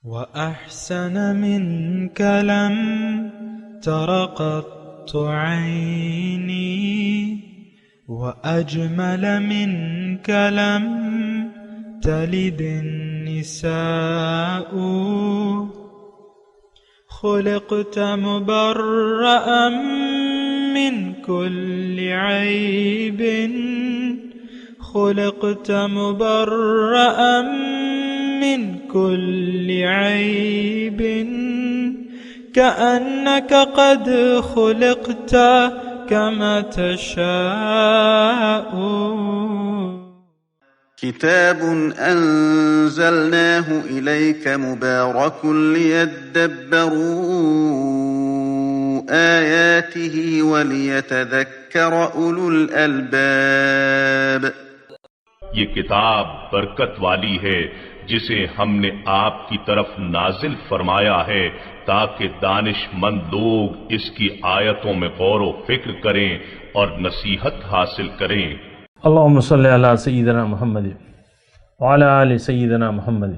وأحسن منك لم تر قط عيني وأجمل منك لم تلد النساء خلقت مبرأ من كل عيب خلقت مبرأ من كل عيب كأنك قد خلقت كما تشاء. كتاب أنزلناه إليك مبارك ليدبروا آياته وليتذكر أولو الألباب. یہ کتاب برکت والی ہے جسے ہم نے آپ کی طرف نازل فرمایا ہے تاکہ دانش مند لوگ اس کی آیتوں میں غور و فکر کریں اور نصیحت حاصل کریں. اللہم صلی علی سیدنا محمد وعلی آل سیدنا محمد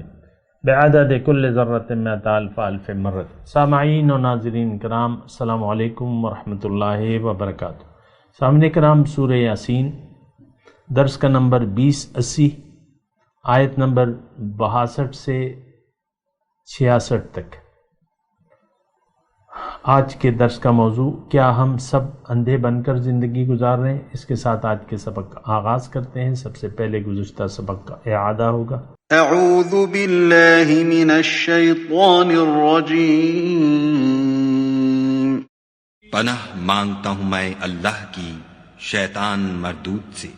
بعدد کل ذرۃ مئۃ الف الف مرۃ. سامعین و ناظرین کرام، السلام علیکم ورحمۃ اللہ وبرکاتہ. سامعین کرام، سورہ یاسین درس کا نمبر 2080، آیت نمبر 62 سے 66 تک. آج کے درس کا موضوع، کیا ہم سب اندھے بن کر زندگی گزار رہے ہیں؟ اس کے ساتھ آج کے سبق کا آغاز کرتے ہیں. سب سے پہلے گزشتہ سبق کا اعادہ ہوگا. اعوذ باللہ من الشیطان الرجیم. پناہ مانگتا ہوں میں اللہ کی شیطان مردود سے.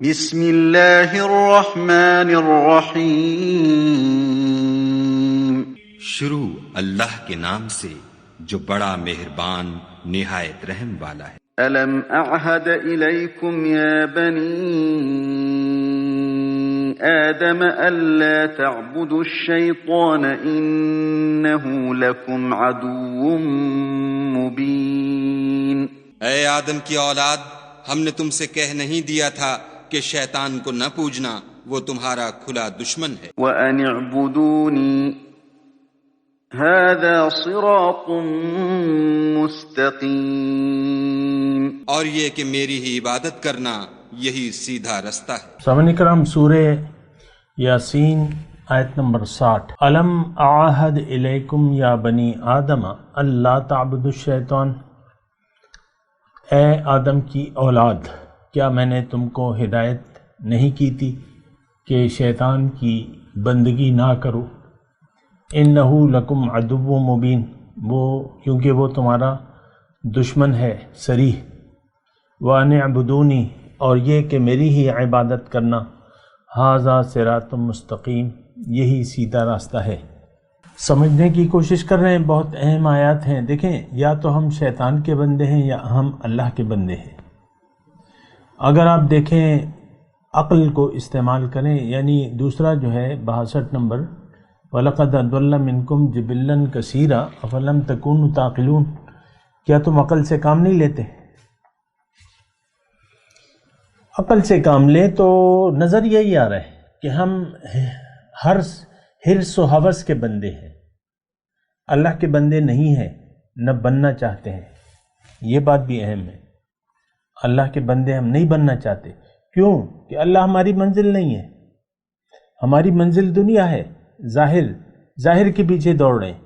بسم اللہ الرحمن الرحیم. شروع اللہ کے نام سے جو بڑا مہربان نہایت رحم والا ہے. ألم أعهد إليكم يا بني آدم ألا تعبدوا الشيطان إنه لكم عدو مبين. اے آدم کی اولاد، ہم نے تم سے کہہ نہیں دیا تھا کہ شیطان کو نہ پوجنا، وہ تمہارا کھلا دشمن ہے. وأن اعبدوني هذا صراط مستقیم. اور یہ کہ میری ہی عبادت کرنا یہی سیدھا رستہ ہے. سامعین کرام، سورہ یاسین آیت نمبر 60. الم اعہد الیکم یا بنی آدم اللہ تعبدوا الشیطان. اے آدم کی اولاد، کیا میں نے تم کو ہدایت نہیں کی تھی کہ شیطان کی بندگی نہ کرو؟ انہ لکم عدو مبین، وہ کیونکہ وہ تمہارا دشمن ہے صریح. وَأَنِ اعْبُدُونِی، اور یہ کہ میری ہی عبادت کرنا. ھذا صراط مستقیم، یہی سیدھا راستہ ہے. سمجھنے کی کوشش کر رہے ہیں، بہت اہم آیات ہیں. دیکھیں، یا تو ہم شیطان کے بندے ہیں یا ہم اللہ کے بندے ہیں. اگر آپ دیکھیں، عقل کو استعمال کریں، یعنی دوسرا جو ہے 62 نمبر، وَلَقَدْ أَضَلَّ مِنْكُمْ جِبِلًّا كَثِيرًا أَفَلَمْ تَكُونُوا تَعْقِلُونَ. کیا تم عقل سے کام نہیں لیتے؟ عقل سے کام لیں تو نظر یہی آ رہا ہے کہ ہم ہر حرص و ہوس کے بندے ہیں، اللہ کے بندے نہیں ہیں، نہ بننا چاہتے ہیں. یہ بات بھی اہم ہے. اللہ کے بندے ہم نہیں بننا چاہتے. کیوں؟ کہ اللہ ہماری منزل نہیں ہے. ہماری منزل دنیا ہے. ظاہر کے پیچھے دوڑ رہے ہیں.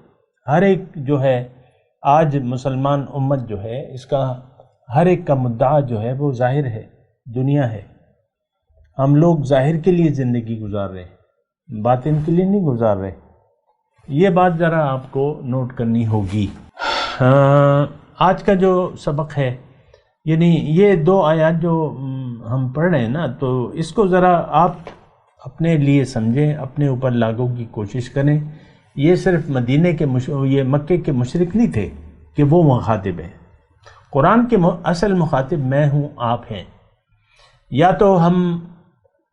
ہر ایک جو ہے آج مسلمان امت جو ہے، اس کا ہر ایک کا مدعا جو ہے وہ ظاہر ہے، دنیا ہے. ہم لوگ ظاہر کے لیے زندگی گزار رہے ہیں، باطن کے لیے نہیں گزار رہے. یہ بات ذرا آپ کو نوٹ کرنی ہوگی. آج کا جو سبق ہے، یعنی یہ 2 آیات جو ہم پڑھ رہے ہیں نا، تو اس کو ذرا آپ اپنے لیے سمجھیں، اپنے اوپر لاگو کی کوشش کریں. یہ صرف مدینے کے یہ مکے کے مشرک نہیں تھے کہ وہ مخاطب ہیں. قرآن کے اصل مخاطب میں ہوں، آپ ہیں. یا تو ہم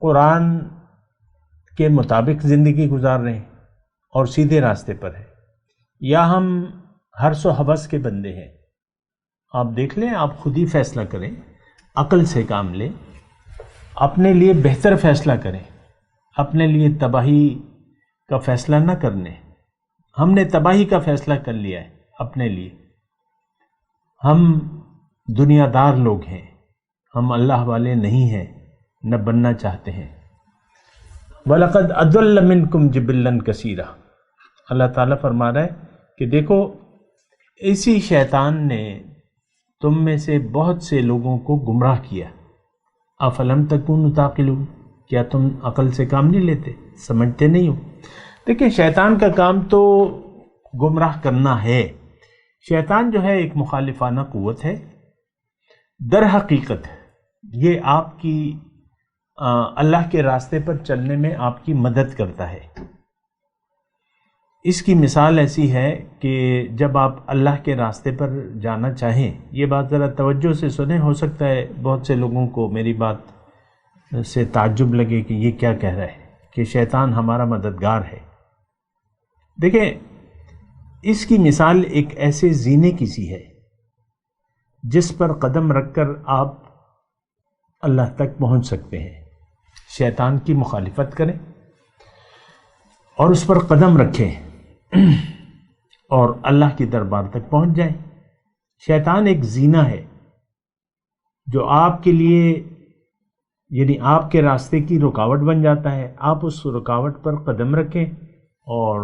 قرآن کے مطابق زندگی گزار رہے ہیں اور سیدھے راستے پر ہیں، یا ہم حرص و ہوس کے بندے ہیں. آپ دیکھ لیں، آپ خود ہی فیصلہ کریں، عقل سے کام لیں، اپنے لیے بہتر فیصلہ کریں، اپنے لیے تباہی کا فیصلہ نہ کرنے. ہم نے تباہی کا فیصلہ کر لیا ہے اپنے لیے. ہم دنیا دار لوگ ہیں، ہم اللہ والے نہیں ہیں، نہ بننا چاہتے ہیں. وَلَقَدْ أَضَلَّ مِنْكُمْ جِبِلًّا كَثِيرًا. اللہ تعالیٰ فرما رہا ہے کہ دیکھو اسی شیطان نے تم میں سے بہت سے لوگوں کو گمراہ کیا. افلم تکونوا تعقلون، کیا تم عقل سے کام نہیں لیتے، سمجھتے نہیں ہو؟ دیکھیں شیطان کا کام تو گمراہ کرنا ہے. شیطان جو ہے ایک مخالفانہ قوت ہے. در حقیقت یہ آپ کی اللہ کے راستے پر چلنے میں آپ کی مدد کرتا ہے. اس کی مثال ایسی ہے کہ جب آپ اللہ کے راستے پر جانا چاہیں، یہ بات ذرا توجہ سے سنیں، ہو سکتا ہے بہت سے لوگوں کو میری بات سے تعجب لگے کہ یہ کیا کہہ رہا ہے کہ شیطان ہمارا مددگار ہے. دیکھیں اس کی مثال ایک ایسے زینے کی سی ہے جس پر قدم رکھ کر آپ اللہ تک پہنچ سکتے ہیں. شیطان کی مخالفت کریں اور اس پر قدم رکھیں اور اللہ کی دربار تک پہنچ جائیں. شیطان ایک زینہ ہے جو آپ کے لیے یعنی آپ کے راستے کی رکاوٹ بن جاتا ہے. آپ اس رکاوٹ پر قدم رکھیں اور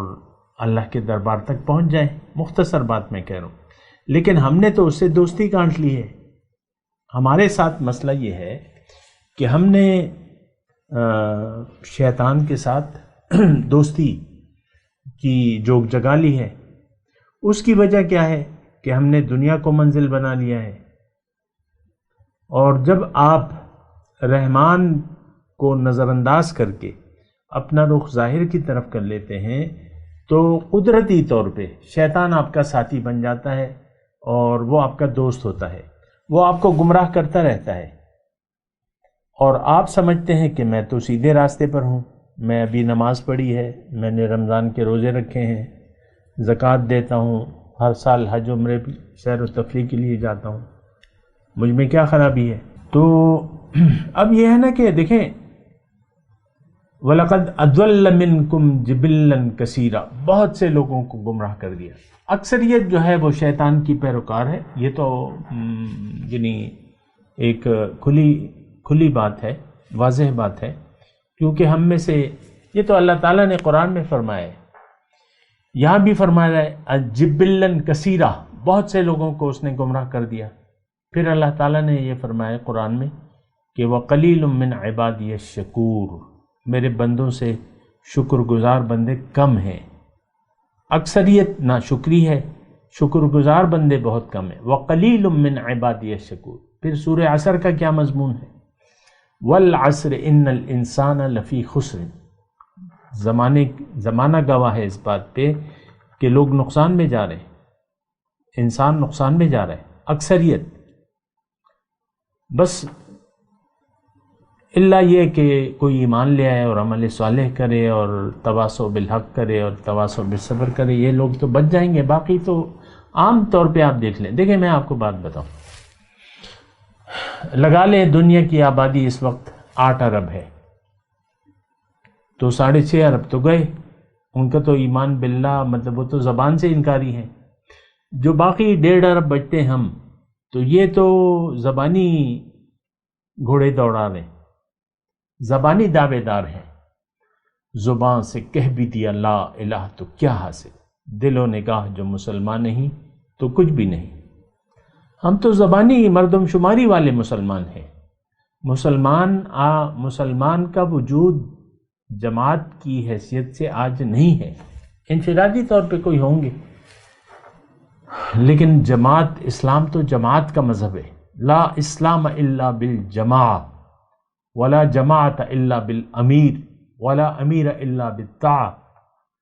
اللہ کے دربار تک پہنچ جائیں. مختصر بات میں کہہ رہا ہوں، لیکن ہم نے تو اس سے دوستی گانٹھ لی ہے. ہمارے ساتھ مسئلہ یہ ہے کہ ہم نے شیطان کے ساتھ دوستی کی جوگ جگا لی ہے. اس کی وجہ کیا ہے کہ ہم نے دنیا کو منزل بنا لیا ہے. اور جب آپ رحمان کو نظر انداز کر کے اپنا رخ ظاہر کی طرف کر لیتے ہیں تو قدرتی طور پہ شیطان آپ کا ساتھی بن جاتا ہے اور وہ آپ کا دوست ہوتا ہے. وہ آپ کو گمراہ کرتا رہتا ہے اور آپ سمجھتے ہیں کہ میں تو سیدھے راستے پر ہوں، میں ابھی نماز پڑھی ہے، میں نے رمضان کے روزے رکھے ہیں، زکوٰۃ دیتا ہوں، ہر سال حج عمرے سیر و تفریح کے لیے جاتا ہوں، مجھ میں کیا خرابی ہے؟ تو اب یہ ہے نا کہ دیکھیں وَلَقَدْ أَضَلَّ مِنْكُمْ جِبِلًّا كَثِيرًا، بہت سے لوگوں کو گمراہ کر دیا. اکثریت جو ہے وہ شیطان کی پیروکار ہے. یہ تو یعنی ایک کھلی بات ہے، واضح بات ہے، کیونکہ ہم میں سے یہ تو اللہ تعالیٰ نے قرآن میں فرمایا ہے، یہاں بھی فرمایا ہے جِبِلًّا كَثِيرًا، بہت سے لوگوں کو اس نے گمراہ کر دیا. پھر اللہ تعالیٰ نے یہ فرمایا قرآن میں کہ وَقَلِيلٌ مِّنْ عِبَادِيَ الشَّكُورُ، میرے بندوں سے شکر گزار بندے کم ہیں. اکثریت ناشکری ہے، شکر گزار بندے بہت کم ہیں. وَقَلِيلٌ مِّنْ عِبَادِيَ الشَّكُورُ. پھر سورہ عصر کا کیا مضمون ہے؟ وَالْعَصْرِ إِنَّ الْإِنسَانَ لَفِي خُسْرٍ. زمانہ گواہ ہے اس بات پہ کہ لوگ نقصان میں جا رہے ہیں، انسان نقصان میں جا رہا ہے. اکثریت بس اللہ یہ کہ کوئی ایمان لے آئے اور عمل صالح کرے اور تواصو بالحق کرے اور تواصو بالصبر کرے، یہ لوگ تو بچ جائیں گے. باقی تو عام طور پہ آپ دیکھ لیں. دیکھیں میں آپ کو بات بتاؤں، لگا لیں دنیا کی آبادی اس وقت 8 ارب ہے، تو 6.5 ارب تو گئے، ان کا تو ایمان باللہ مطلب وہ تو زبان سے انکاری ہیں. جو باقی 1.5 ارب بچتے ہم، تو یہ تو زبانی گھوڑے دوڑا رہے ہیں، زبانی دعوے دار ہیں. زبان سے کہہ بھی دیا لا الہ تو کیا حاصل، دل و نگاہ جو مسلمان نہیں تو کچھ بھی نہیں. ہم تو زبانی مردم شماری والے مسلمان ہیں. مسلمان کا وجود جماعت کی حیثیت سے آج نہیں ہے. انفرادی طور پہ کوئی ہوں گے، لیکن جماعت، اسلام تو جماعت کا مذہب ہے. لا اسلام الا بالجماع ولا جماعت الا بالامیر ولا امیر الا بالطاعہ.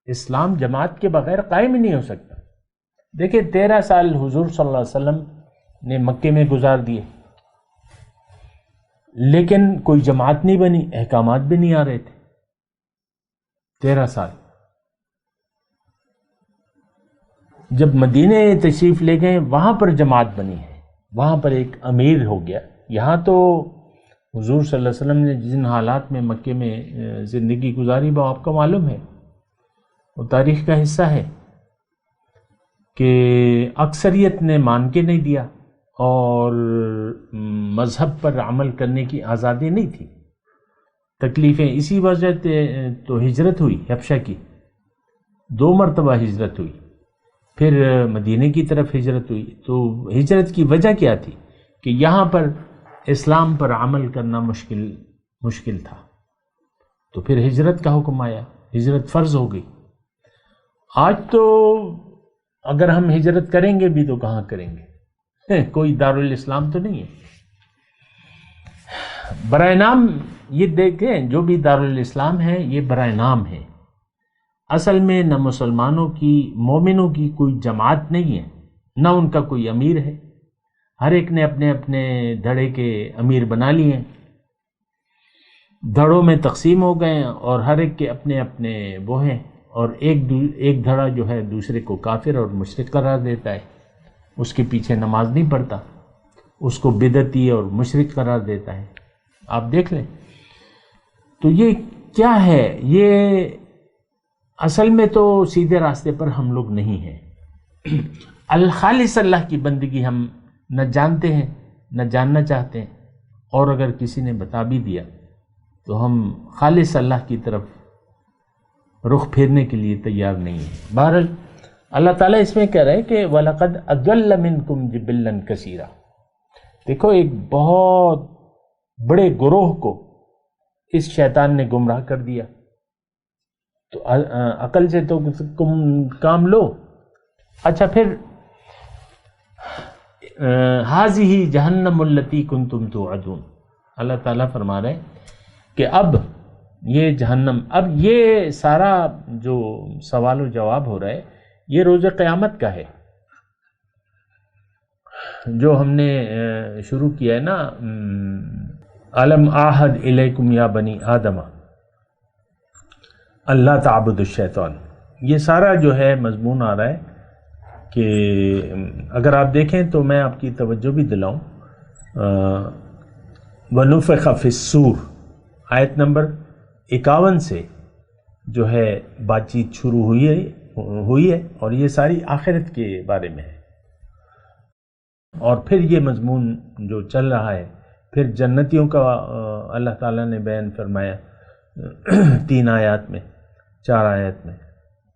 اسلام جماعت کے بغیر قائم ہی نہیں ہو سکتا. دیکھیں 13 سال حضور صلی اللہ علیہ وسلم نے مکے میں گزار دیے، لیکن کوئی جماعت نہیں بنی، احکامات بھی نہیں آ رہے تھے. 13 سال. جب مدینے تشریف لے گئے وہاں پر جماعت بنی ہے، وہاں پر ایک امیر ہو گیا. یہاں تو حضور صلی اللہ علیہ وسلم نے جن حالات میں مکے میں زندگی گزاری وہ آپ کو معلوم ہے، وہ تاریخ کا حصہ ہے. کہ اکثریت نے مان کے نہیں دیا اور مذہب پر عمل کرنے کی آزادی نہیں تھی. تکلیفیں اسی وجہ تو ہجرت ہوئی حبشہ کی، 2 مرتبہ ہجرت ہوئی، پھر مدینے کی طرف ہجرت ہوئی. تو ہجرت کی وجہ کیا تھی؟ کہ یہاں پر اسلام پر عمل کرنا مشکل تھا. تو پھر ہجرت کا حکم آیا، ہجرت فرض ہو گئی. آج تو اگر ہم ہجرت کریں گے بھی تو کہاں کریں گے؟ کوئی دارالاسلام تو نہیں ہے. برائے نام یہ دیکھیں، جو بھی دارالاسلام ہے یہ برائے نام ہے. اصل میں نہ مسلمانوں کی، مومنوں کی کوئی جماعت نہیں ہے، نہ ان کا کوئی امیر ہے. ہر ایک نے اپنے اپنے دھڑے کے امیر بنا لیے ہیں، دھڑوں میں تقسیم ہو گئے ہیں اور ہر ایک کے اپنے اپنے وہ ہیں. اور ایک دھڑا جو ہے دوسرے کو کافر اور مشرک قرار دیتا ہے، اس کے پیچھے نماز نہیں پڑھتا، اس کو بدعتی اور مشرک قرار دیتا ہے. آپ دیکھ لیں. تو یہ کیا ہے؟ یہ اصل میں تو سیدھے راستے پر ہم لوگ نہیں ہیں. الخالص اللہ کی بندگی ہم نہ جانتے ہیں، نہ جاننا چاہتے ہیں، اور اگر کسی نے بتا بھی دیا تو ہم خالص اللہ کی طرف رخ پھیرنے کے لیے تیار نہیں ہیں. بہرحال اللہ تعالیٰ اس میں کہہ رہے ہیں کہ وَلَقَدْ أَضَلَّ مِنْكُمْ جِبِلًّا كَثِيرًا. دیکھو ایک بہت بڑے گروہ کو اس شیطان نے گمراہ کر دیا. تو عقل سے تو کام لو. اچھا پھر هَذِهِ جَهَنَّمُ الَّتِي كُنْتُمْ تُوعَدُونَ. اللہ تعالیٰ فرما رہے ہیں کہ اب یہ جہنم، اب یہ سارا جو سوال و جواب ہو رہا ہے یہ روز قیامت کا ہے، جو ہم نے شروع کیا ہے نا، الم اعہد الیکم یا بنی آدم اللہ تعبد الشیطان. یہ سارا جو ہے مضمون آ رہا ہے کہ اگر آپ دیکھیں تو میں آپ کی توجہ بھی دلاؤں. وَنُفِخَ فِي الصُّورِ آیت نمبر 51 سے جو ہے بات چیت شروع ہوئی ہے اور یہ ساری آخرت کے بارے میں ہے. اور پھر یہ مضمون جو چل رہا ہے، پھر جنتیوں کا اللہ تعالیٰ نے بیان فرمایا 3 آیات میں، 4 آیات میں.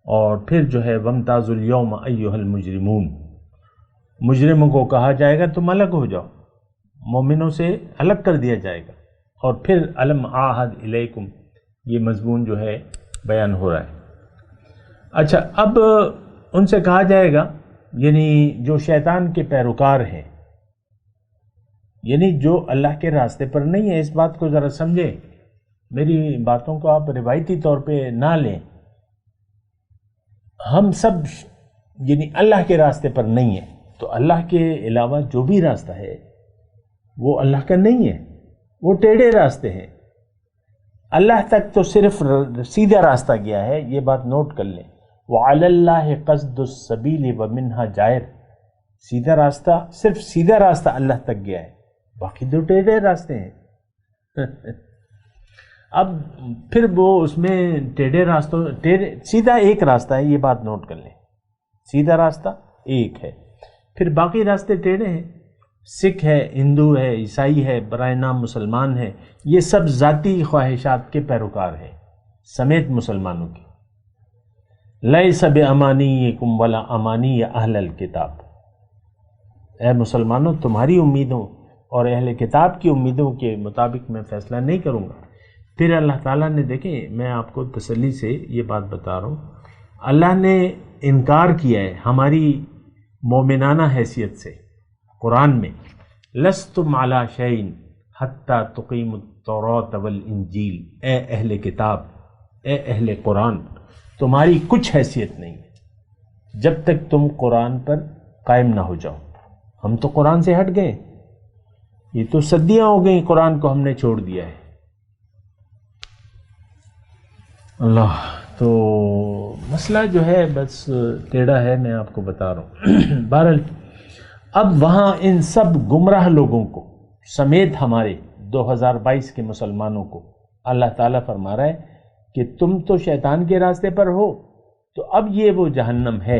اور پھر جو ہے وَامْتَازُوا الْيَوْمَ أَيُّهَا الْمُجْرِمُونَ، مجرموں کو کہا جائے گا تم الگ ہو جاؤ، مومنوں سے الگ کر دیا جائے گا. اور پھر الم اعہد الیکم، یہ مضمون جو ہے بیان ہو رہا ہے. اچھا اب ان سے کہا جائے گا، یعنی جو شیطان کے پیروکار ہیں، یعنی جو اللہ کے راستے پر نہیں ہے. اس بات کو ذرا سمجھیں، میری باتوں کو آپ روایتی طور پہ نہ لیں. ہم سب یعنی اللہ کے راستے پر نہیں ہیں، تو اللہ کے علاوہ جو بھی راستہ ہے وہ اللہ کا نہیں ہے، وہ ٹیڑھے راستے ہیں. اللہ تک تو صرف سیدھا راستہ گیا ہے، یہ بات نوٹ کر لیں. وَعَلَى اللَّهِ قَصْدُ السَّبِيلِ وَمِنْهَا جَائِرٌ. سیدھا راستہ، صرف سیدھا راستہ اللہ تک گیا ہے، باقی دو ٹیڑھے راستے ہیں. اب پھر وہ اس میں ٹیڑھے راستوں، سیدھا ایک راستہ ہے، یہ بات نوٹ کر لیں. سیدھا راستہ ایک ہے، پھر باقی راستے ٹیڑھے ہیں. سکھ ہے، ہندو ہے، عیسائی ہے، برائے نام مسلمان ہے، یہ سب ذاتی خواہشات کے پیروکار ہیں سمیت مسلمانوں کی. لیس بامانیکم ولا امانی اہل الکتاب. اے مسلمانوں، تمہاری امیدوں اور اہل کتاب کی امیدوں کے مطابق میں فیصلہ نہیں کروں گا. پھر اللہ تعالیٰ نے، دیکھیں میں آپ کو تسلی سے یہ بات بتا رہا ہوں، اللہ نے انکار کیا ہے ہماری مومنانہ حیثیت سے قرآن میں. لستم علی شیء حتی تقیموا التوراۃ والانجیل. اے اہل کتاب، اے اہل قرآن، تمہاری کچھ حیثیت نہیں ہے جب تک تم قرآن پر قائم نہ ہو جاؤ. ہم تو قرآن سے ہٹ گئے، یہ تو صدیاں ہو گئیں قرآن کو ہم نے چھوڑ دیا ہے. اللہ، تو مسئلہ جو ہے بس ٹیڑھا ہے، میں آپ کو بتا رہا ہوں. بہرحال اب وہاں ان سب گمراہ لوگوں کو سمیت ہمارے 2022 کے مسلمانوں کو اللہ تعالیٰ فرما رہا ہے کہ تم تو شیطان کے راستے پر ہو، تو اب یہ وہ جہنم ہے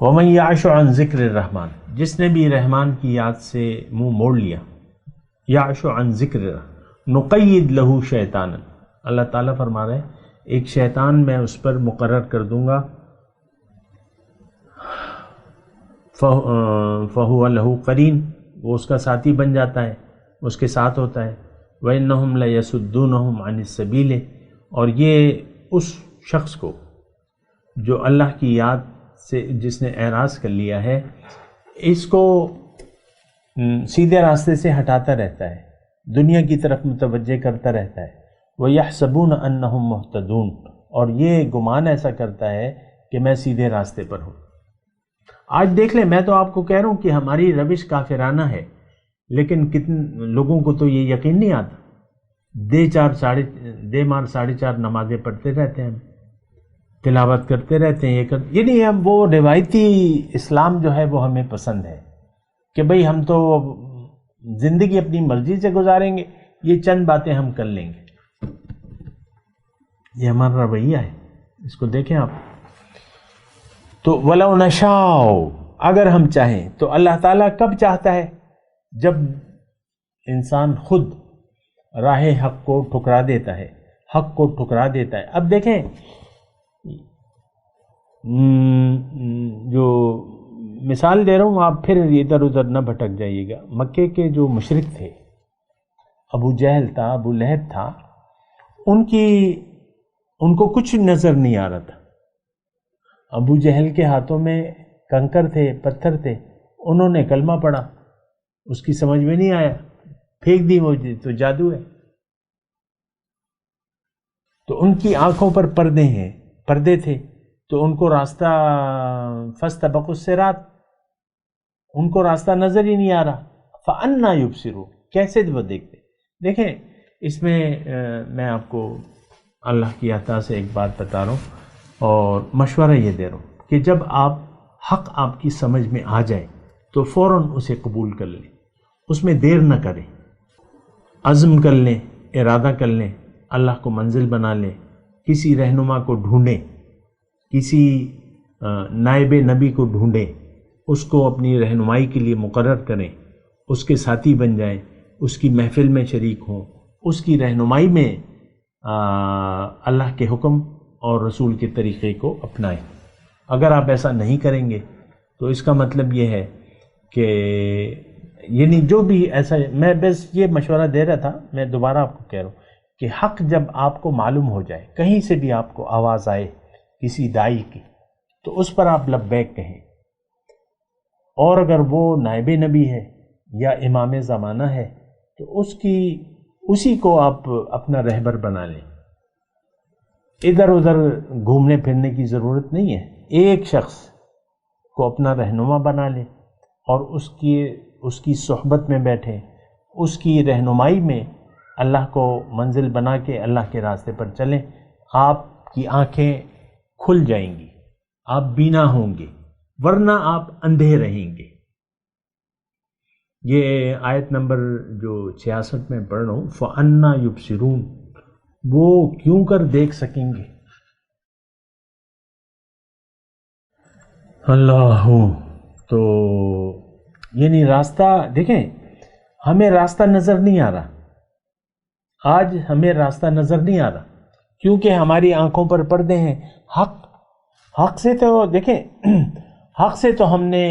وَمَن يَعْشُ عَن ذِكْرِ الرحمن، جس نے بھی رحمان کی یاد سے منہ موڑ لیا، یعش عن ذکر نقید لہو شیطانا، اللہ تعالیٰ فرما رہے ہیں ایک شیطان میں اس پر مقرر کر دوں گا، فَهُوَ لَهُ قَرِينٌ، وہ اس کا ساتھی بن جاتا ہے، اس کے ساتھ ہوتا ہے، وَإِنَّهُمْ لَيَسُدُّونَهُمْ عَنِ السَّبِيلِ، اور یہ اس شخص کو جو اللہ کی یاد سے جس نے اعراض کر لیا ہے، اس کو سیدھے راستے سے ہٹاتا رہتا ہے، دنیا کی طرف متوجہ کرتا رہتا ہے، وَيَحْسَبُونَ أَنَّهُمْ مُهْتَدُونَ، اور یہ گمان ایسا کرتا ہے کہ میں سیدھے راستے پر ہوں۔ آج دیکھ لیں، میں تو آپ کو کہہ رہا ہوں کہ ہماری روش کافرانہ ہے، لیکن کتنے لوگوں کو تو یہ یقین نہیں آتا، دے مار 4.5 نمازیں پڑھتے رہتے ہیں، تلاوت کرتے رہتے ہیں، یعنی ہم وہ روایتی اسلام جو ہے وہ ہمیں پسند ہے کہ بھئی ہم تو زندگی اپنی مرضی سے گزاریں گے، یہ چند باتیں ہم کر لیں گے، یہ ہمارا رویہ ہے، اس کو دیکھیں آپ۔ تو وَلَوْ نَشَاءُ، اگر ہم چاہیں تو اللہ تعالیٰ کب چاہتا ہے؟ جب انسان خود راہ حق کو ٹھکرا دیتا ہے، حق کو ٹھکرا دیتا ہے۔ اب دیکھیں جو مثال دے رہا ہوں، آپ پھر ادھر ادھر نہ بھٹک جائیے گا۔ مکے کے جو مشرک تھے، ابو جہل تھا، ابو لہب تھا، ان کو کچھ نظر نہیں آ رہا تھا۔ ابو جہل کے ہاتھوں میں کنکر تھے، پتھر تھے، انہوں نے کلمہ پڑھا، اس کی سمجھ میں نہیں آیا، پھینک دی، وہ تو جادو ہے۔ تو ان کی آنکھوں پر پردے تھے، تو ان کو راستہ فاستبقوا الصراط، ان کو راستہ نظر ہی نہیں آ رہا، فَأَنَّىٰ يُبْصِرُونَ، کیسے وہ دیکھتے؟ دیکھیں اس میں میں آپ کو اللہ کی عطا سے ایک بات بتا رہا ہوں اور مشورہ یہ دے رہا ہوں کہ جب حق آپ کی سمجھ میں آ جائے تو فوراً اسے قبول کر لیں، اس میں دیر نہ کریں، عزم کر لیں، ارادہ کر لیں، اللہ کو منزل بنا لیں، کسی رہنما کو ڈھونڈیں، کسی نائب نبی کو ڈھونڈیں، اس کو اپنی رہنمائی کے لیے مقرر کریں، اس کے ساتھی بن جائیں، اس کی محفل میں شریک ہوں، اس کی رہنمائی میں اللہ کے حکم اور رسول کے طریقے کو اپنائیں۔ اگر آپ ایسا نہیں کریں گے تو اس کا مطلب یہ ہے کہ یعنی جو بھی ایسا، میں بس یہ مشورہ دے رہا تھا، میں دوبارہ آپ کو کہہ رہا ہوں کہ حق جب آپ کو معلوم ہو جائے، کہیں سے بھی آپ کو آواز آئے کسی داعی کی، تو اس پر آپ لبیک کہیں، اور اگر وہ نائب نبی ہے یا امام زمانہ ہے تو اسی کو آپ اپنا رہبر بنا لیں، ادھر ادھر گھومنے پھرنے کی ضرورت نہیں ہے، ایک شخص کو اپنا رہنما بنا لیں اور اس کی صحبت میں بیٹھیں، اس کی رہنمائی میں اللہ کو منزل بنا کے اللہ کے راستے پر چلیں، آپ کی آنکھیں کھل جائیں گی، آپ بینا ہوں گے، ورنہ آپ اندھے رہیں گے۔ یہ آیت نمبر جو 66 میں پڑھ رہا ہوں، فَأَنَّىٰ يُبْصِرُونَ، وہ کیوں کر دیکھ سکیں گے؟ اللہ، تو یعنی راستہ دیکھیں، ہمیں راستہ نظر نہیں آ رہا، آج ہمیں راستہ نظر نہیں آ رہا کیونکہ ہماری آنکھوں پر پردے ہیں۔ حق سے تو دیکھیں، حق سے تو ہم نے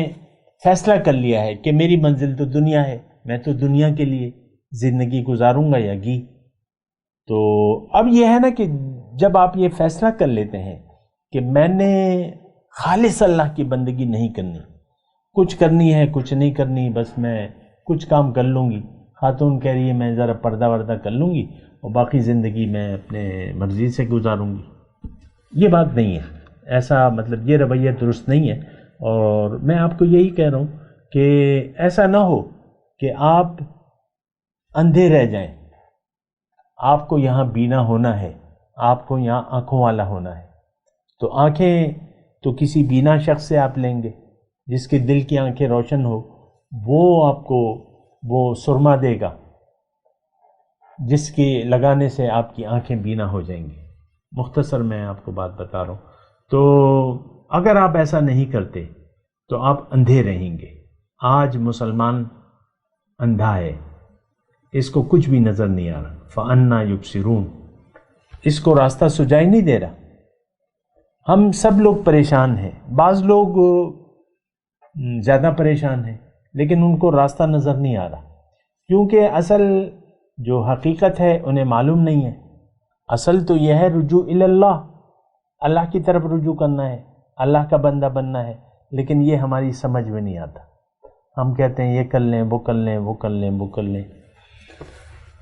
فیصلہ کر لیا ہے کہ میری منزل تو دنیا ہے، میں تو دنیا کے لیے زندگی گزاروں گا یا گی۔ تو اب یہ ہے نا کہ جب آپ یہ فیصلہ کر لیتے ہیں کہ میں نے خالص اللہ کی بندگی نہیں کرنی، کچھ کرنی ہے کچھ نہیں کرنی، بس میں کچھ کام کر لوں گی، خاتون کہہ رہی ہے میں ذرا پردہ وردہ کر لوں گی اور باقی زندگی میں اپنے مرضی سے گزاروں گی، یہ بات نہیں ہے، ایسا مطلب یہ رویہ درست نہیں ہے۔ اور میں آپ کو یہی کہہ رہا ہوں کہ ایسا نہ ہو کہ آپ اندھے رہ جائیں، آپ کو یہاں بینا ہونا ہے، آپ کو یہاں آنکھوں والا ہونا ہے، تو آنکھیں تو کسی بینا شخص سے آپ لیں گے، جس کے دل کی آنکھیں روشن ہو، وہ آپ کو وہ سرما دے گا جس کے لگانے سے آپ کی آنکھیں بینا ہو جائیں گی۔ مختصر میں آپ کو بات بتا رہا ہوں۔ تو اگر آپ ایسا نہیں کرتے تو آپ اندھے رہیں گے۔ آج مسلمان اندھا ہے، اس کو کچھ بھی نظر نہیں آ رہا۔ فَأَنَّا يُبْصِرُونَ، اس کو راستہ سجائی نہیں دے رہا۔ ہم سب لوگ پریشان ہیں، بعض لوگ زیادہ پریشان ہیں لیکن ان کو راستہ نظر نہیں آ رہا، کیونکہ اصل جو حقیقت ہے انہیں معلوم نہیں ہے۔ اصل تو یہ ہے رجوع اللہ، اللہ کی طرف رجوع کرنا ہے، اللہ کا بندہ بننا ہے، لیکن یہ ہماری سمجھ میں نہیں آتا۔ ہم کہتے ہیں یہ کر لیں، وہ کر لیں، وہ کر لیں، وہ کر لیں۔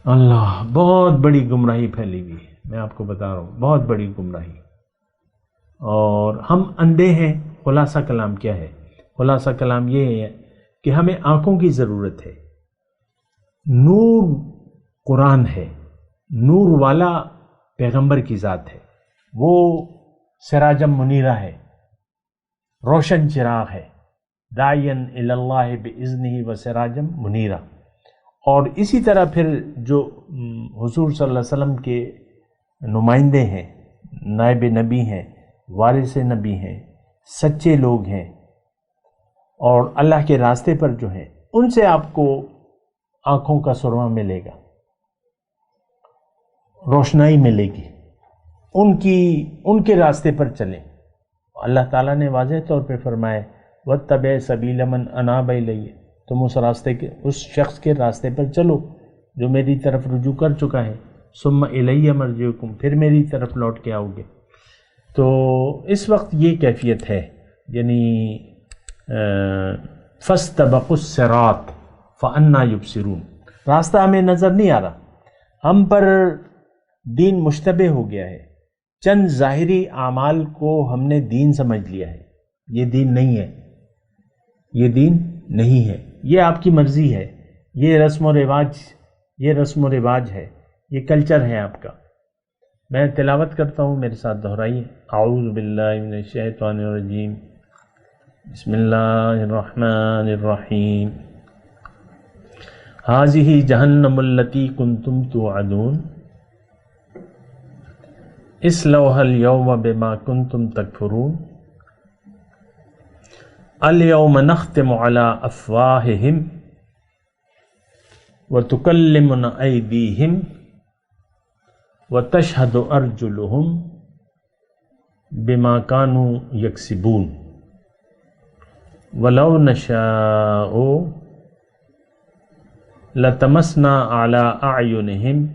اللہ، بہت بڑی گمراہی پھیلی ہوئی ہے، میں آپ کو بتا رہا ہوں، بہت بڑی گمراہی۔ اور ہم اندھے ہیں۔ خلاصہ کلام کیا ہے؟ خلاصہ کلام یہ ہے کہ ہمیں آنکھوں کی ضرورت ہے۔ نور قرآن ہے، نور والا پیغمبر کی ذات ہے، وہ سراجم منیرہ ہے، روشن چراغ ہے، داعین الی اللہ باذنہ و سراجم منیرہ۔ اور اسی طرح پھر جو حضور صلی اللہ علیہ وسلم کے نمائندے ہیں، نائب نبی ہیں، وارث نبی ہیں، سچے لوگ ہیں اور اللہ کے راستے پر جو ہیں، ان سے آپ کو آنکھوں کا سرما ملے گا، روشنائی ملے گی، ان کے راستے پر چلیں۔ اللہ تعالیٰ نے واضح طور پہ فرمایا وَاتَّبِعْ سَبِيلَ مَنْ أَنَابَ إِلَيَّ، تم اس شخص کے راستے پر چلو جو میری طرف رجوع کر چکا ہے، ثُمَّ إِلَيَّ مَرْجِعُكُمْ، پھر میری طرف لوٹ کے آؤ گے۔ تو اس وقت یہ کیفیت ہے، یعنی فَاسْتَبَقُوا الصِّرَاطَ فَأَنَّىٰ يُبْصِرُونَ، راستہ ہمیں نظر نہیں آ رہا، ہم پر دین مشتبہ ہو گیا ہے، چند ظاہری اعمال کو ہم نے دین سمجھ لیا ہے۔ یہ دین نہیں ہے، یہ دین نہیں ہے، یہ آپ کی مرضی ہے، یہ رسم و رواج ہے، یہ کلچر ہے آپ کا۔ میں تلاوت کرتا ہوں، میرے ساتھ دہرائیے۔ اعوذ باللہ من الشیطان الرجیم، بسم اللہ الرحمن الرحیم۔ ھذہ جہنم التی کنتم توعدون اصلوها اليوم بما کنتم تکفرون اليوم نختم على افواہہم وتکلمنا ایدیہم وتشہد ارجلہم بما كانوا یکسبون ولو نشاء لتمسنا على اعینہم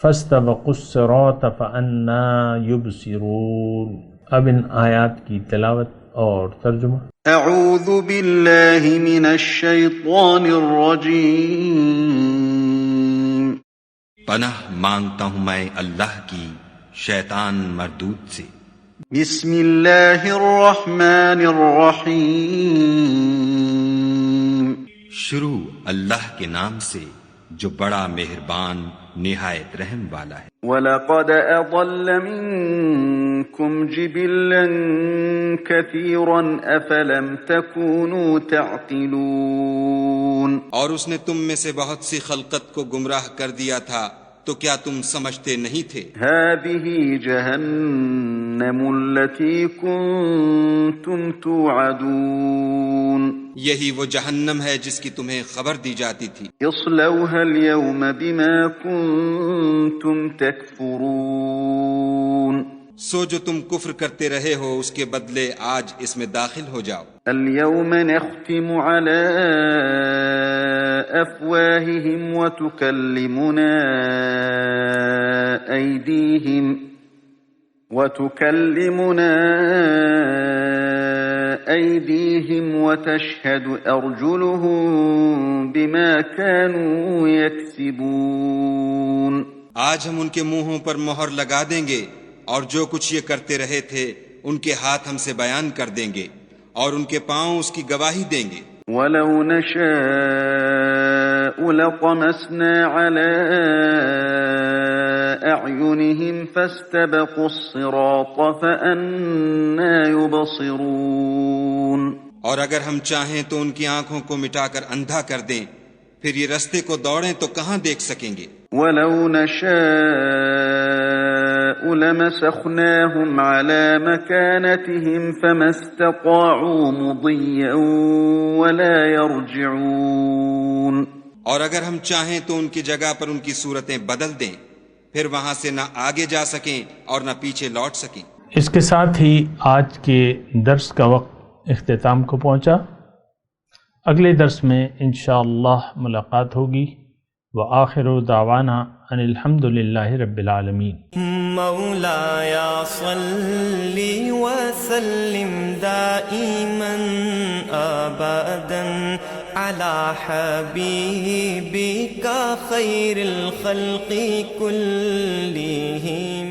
فاستبقوا الصراط فأنا يبصرون۔ اب ان آیات کی تلاوت اور ترجمہ۔ اعوذ باللہ من الشیطان الرجیم۔ پناہ مانگتا ہوں میں اللہ کی شیطان مردود سے۔ بسم اللہ الرحمن الرحیم۔ شروع اللہ کے نام سے جو بڑا مہربان نہایت رحم والا ہے۔ وَلَقَدْ أَضَلَّ مِنكُمْ جِبِلًّا كَثِيرًا أَفَلَمْ تَكُونُوا تَعْقِلُونَ۔ اور اس نے تم میں سے بہت سی خلقت کو گمراہ کر دیا تھا، تو کیا تم سمجھتے نہیں تھے؟ هَذِهِ جَهَنَّمُ الَّتِي كُنتُمْ تُوعَدُونَ۔ یہی وہ جہنم ہے جس کی تمہیں خبر دی جاتی تھی۔ اصلوها اليوم بما كنتم تكفرون۔ سو جو تم کفر کرتے رہے ہو اس کے بدلے آج اس میں داخل ہو جاؤ۔ اليوم نختم على افواههم وتكلمنا أيديهم وتشهد أرجلهم بما كانوا يكسبون۔ آج ہم ان کے منہوں پر مہر لگا دیں گے اور جو کچھ یہ کرتے رہے تھے ان کے ہاتھ ہم سے بیان کر دیں گے اور ان کے پاؤں اس کی گواہی دیں گے۔ وَلَوْ نَشَاءُ لَطَمَسْنَا عَلَىٰ أَعْيُنِهِمْ فَاسْتَبَقُوا الصِّرَاطَ فَأَنَّىٰ يُبْصِرُونَ۔ اور اگر ہم چاہیں تو ان کی آنکھوں کو مٹا کر اندھا کر دیں، پھر یہ رستے کو دوڑیں تو کہاں دیکھ سکیں گے۔ وَلَوْ نَشَاءُ لمسخناهم على مكانتهم فما استطاعوا مضيا ولا يرجعون. اور اگر ہم چاہیں تو ان کی جگہ پر ان کی صورتیں بدل دیں، پھر وہاں سے نہ آگے جا سکیں اور نہ پیچھے لوٹ سکیں. اس کے ساتھ ہی آج کے درس کا وقت اختتام کو پہنچا. اگلے درس میں انشاءاللہ ملاقات ہوگی. وآخر دعوانا ان الحمد للہ رب العالمین. مولایا صلی وسلم دائما ابدا على حبیبک خیر الخلق كلهم.